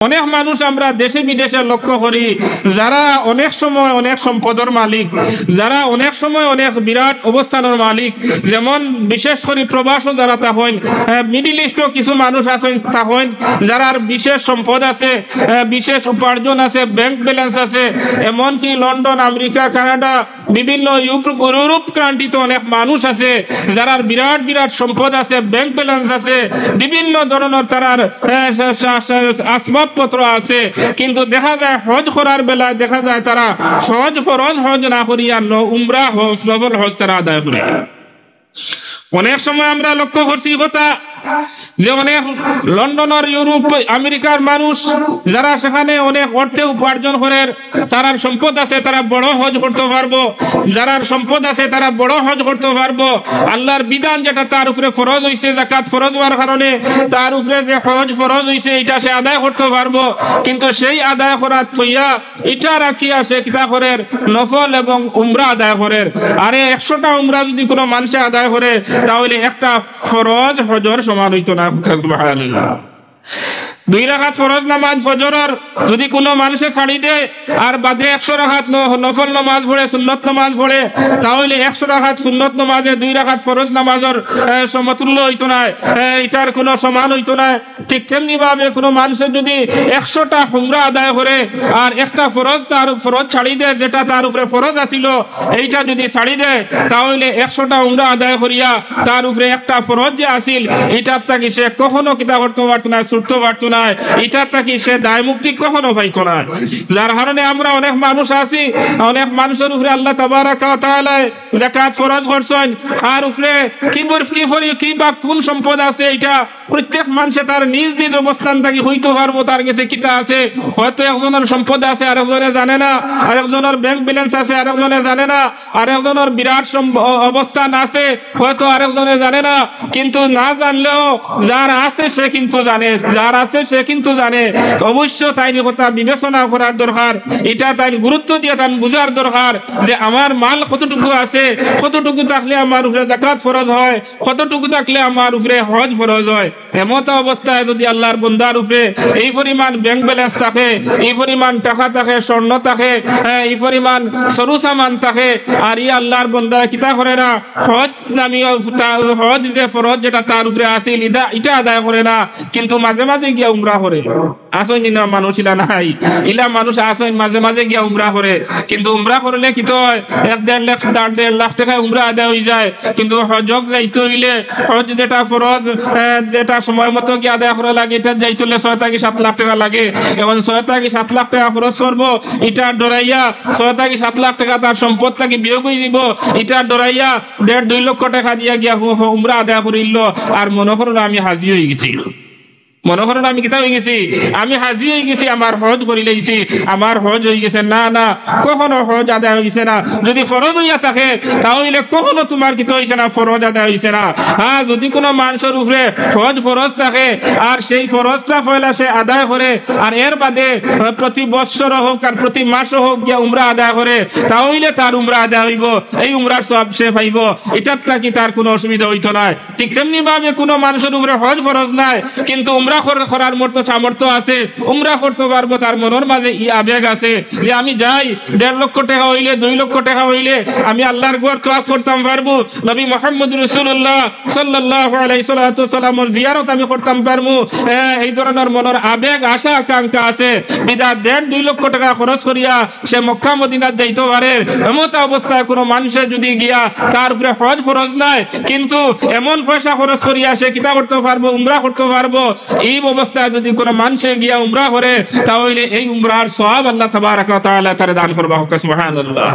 অনেক মানুষ আমরা দেশে বিদেশে লক্ষ্য করি যারা অনেক সময় অনেক সম্পদের মালিক, যারা অনেক সময় অনেক বিরাট অবস্থানের মালিক, যেমন বিশেষ করে প্রবাসও যারা থাকেন, মিডিল ইস্টও কিছু মানুষ আছেন থাকেন যারা বিশেষ সম্পদ আছে, বিশেষ উপার্জন আছে, ব্যাংক ব্যালেন্স আছে, এমনকি লন্ডন, আমেরিকা, কানাডা, বিভিন্ন ইউরোপ কান্ট্রিতে অনেক মানুষ আছে যারা বিরাট বিরাট সম্পদ আছে, ব্যাংক ব্যালেন্স আছে, বিভিন্ন ধরনের তারার আসবাবপত্র আছে, কিন্তু দেখা যায় হজ করার বেলায় দেখা যায় তারা ফরজ হজ না করিয়া উমরা হজ, নফল হজ তারা আদায় করে। অনেক সময় আমরা লক্ষ্য করছি কথা যে অনেক লন্ডনের, ইউরোপ, আমেরিকার মানুষ যারা সেখানে অনেক অর্থে উপার্জন করে, তারার সম্পদ আছে, তারা বড় হজ করতে পারবো, যারার সম্পদ আছে তারা বড় হজ করতে পারবো। আল্লাহর বিধান যেটা তার উপরে ফরজ হইছে, যাকাত ফরজ হওয়ার কারণে তার উপরে যে হজ ফরজ হইছে এটা সে আদায় করতে পারবো, কিন্তু সেই আদায় করার থইয়া এটা রাখিয়া সে কিতা করে নফল এবং উমরা আদায় করে। আরে 100টা উমরা যদি কোনো মানুষে আদায় করে তাহলে একটা ফরজ হজর সমান হইতো না। সুবহানাল্লাহ। 2 রাকাত ফরজ নামাজ ফজরের যদি কোনো মানুষে ছাড়ি দেয় আর বাদে 100 রাকাত নফল নামাজ পড়ে, সুন্নত নামাজ পড়ে, তাহলে 100 রাকাত সুন্নত নামাজে 2 রাকাত ফরজ নামাজের সমতুল্য হইতো না, এটার কোনো সমান হইতো না। ঠিক তেমনি ভাবে কোনো মানুষের যদি 100টা উমরা আদায় করে আর একটা ফরজ তার ফরজ ছাড়ি দেয়, যেটা তার উপরে ফরজ আছিল এইটা যদি ছাড়ি দেয়, তাহলে 100টা উমরা আদায় করিয়া তার উপরে একটা ফরজ যে আছিল এটার তাকে সে কখনো কিতা করতে পারতো না, ছুটতে পারতো না, এটার তাকে সে দায় মুক্তি কখনো পাইতো না। যার কারণে আমরা অনেক মানুষ আছি, অনেক মানুষের উপরে আল্লাহ তাবারাক ওয়া তাআলা যাকাত ফরজ করছেন, আর উপরে কি বা কোন সম্পদ আছে এটা প্রত্যেক মানুষে তার নিজ নিজ অবস্থান থেকে হইতে পারবো তার কাছে কিতা আছে। হয়তো একজনের সম্পদ আছে আরেকজনে জানে না, আরেকজনের ব্যাংক ব্যালেন্স আছে আরেকজনে জানে না, আরেকজনের বিরাট অবস্থান আছে হয়তো আরেকজনে জানে না, কিন্তু না জানলেও যার আছে সে কিন্তু জানে, যার আছে সে কিন্তু জানে। অবশ্য তাই কথা বিবেচনা করার দরকার, এটা তাই গুরুত্ব দিয়ে তাই বুঝার দরকার যে আমার মাল কতটুকু আছে, কতটুকু থাকলে আমার উপরে যাকাত ফরজ হয়, কতটুকু থাকলে আমার উপরে হজ ফরজ হয়। এমত অবস্থায় যদি আল্লাহর বান্দার উপরে এই পরিমাণ ব্যাংক ব্যালেন্স থাকে, এই পরিমাণ টাকা থাকে, স্বর্ণ থাকে, এই পরিমাণ সরু সামান থাকে, আর ই আল্লাহর বান্দা কিতা করে না, হজ নামি হজ যে ফরজ যেটা তার উপরে আসিল এটা আদায় করে না, কিন্তু মাঝে মাঝে গিয়া উমরা করে। আসেন না মানুষ ইলা নাই, ইলা মানুষ আসেন মাঝে মাঝে গিয়া উমরা করে, কিন্তু উমরা করলে কি হয় 1.5 লাখ টাকা উমরা আদায় হয়ে যায়, কিন্তু হজক যাইতে হইলে হজ যেটা ফরজ যেটা সময় মতো গিয়ে আদায় করা লাগে এটা যাইতে হলে 6 থেকে 7 লাখ টাকা লাগে। এখন 6 থেকে 7 লাখ টাকা খরচ করবো, এটা ডরাইয়া 6 থেকে 7 লাখ টাকা তার সম্পদ থেকে বিয়োগ হয়ে দিব, এটা ডরাইয়া 1.5-2 লক্ষ টাকা দিয়া গিয়া উমরা আদায় করিল, আর মনে করো আমি হাজি হয়ে গেছি, মনে করেন আমি কিতা হয়ে গেছি, আমি হাজি হয়ে গেছি, আমার হজ করে লাইছি, আমার হজ হয়ে গেছে। না না, কখনো হজ আদায় হয়েছে না। যদি ফরজ হইয়া থাকে তাহলে কখনো তোমার কিতা হয়েছে না, ফরজ আদায় হয়েছে না। হ্যাঁ, যদি কোনো মানুষের উপরে হজ ফরজ থাকে আর সেই ফরজটা পয়লা সে আদায় করে, আর এর বাদে প্রতি বৎসর হোক আর প্রতি মাস হোক গিয়া উমরা আদায় করে, তাহলে তার উমরা আদায় হইব, এই উমরার সব সে পাইব, এটার থাকি তার কোনো অসুবিধা হইতো না। ঠিক তেমনি ভাবে কোনো মানুষের উপরে হজ ফরজ নাই, কিন্তু উমরা করার মতো সামর্থ্য আছে, উমরা করতে পারবো, তার মনের মাঝে ই আবেগ আছে যে আমি যাই 1.5 লক্ষ টাকা হইলে 2 লক্ষ টাকা হইলে আমি আল্লাহর ঘর তওয়াফ করতাম পারবো, নবী মুহাম্মদ রাসূলুল্লাহ সাল্লাল্লাহু আলাইহি ওয়াসাল্লামের জিয়ারত আমি করতাম পারবো, এই ধরনের মনের আবেগ আশা আকাঙ্ক্ষা আছে। বিদা 1.5-2 লক্ষ টাকা খরচ করিয়া সে মক্কা মদিনা যাইতে পারে। এমত অবস্থায় কোনো মানুষের যদি গিয়া তার উপরে হজ ফরজ নাই, কিন্তু এমন পয়সা খরচ করিয়া সে কিতা করতে পারবো, উমরা করতে পারবো, এই অবস্থায় যদি কোনো মানুষে গিয়া উমরা করে তাহলে এই উমরার সওয়াব আল্লাহ তাবারাক ওয়া তাআলা তার দান করবা। সুবহানাল্লাহ।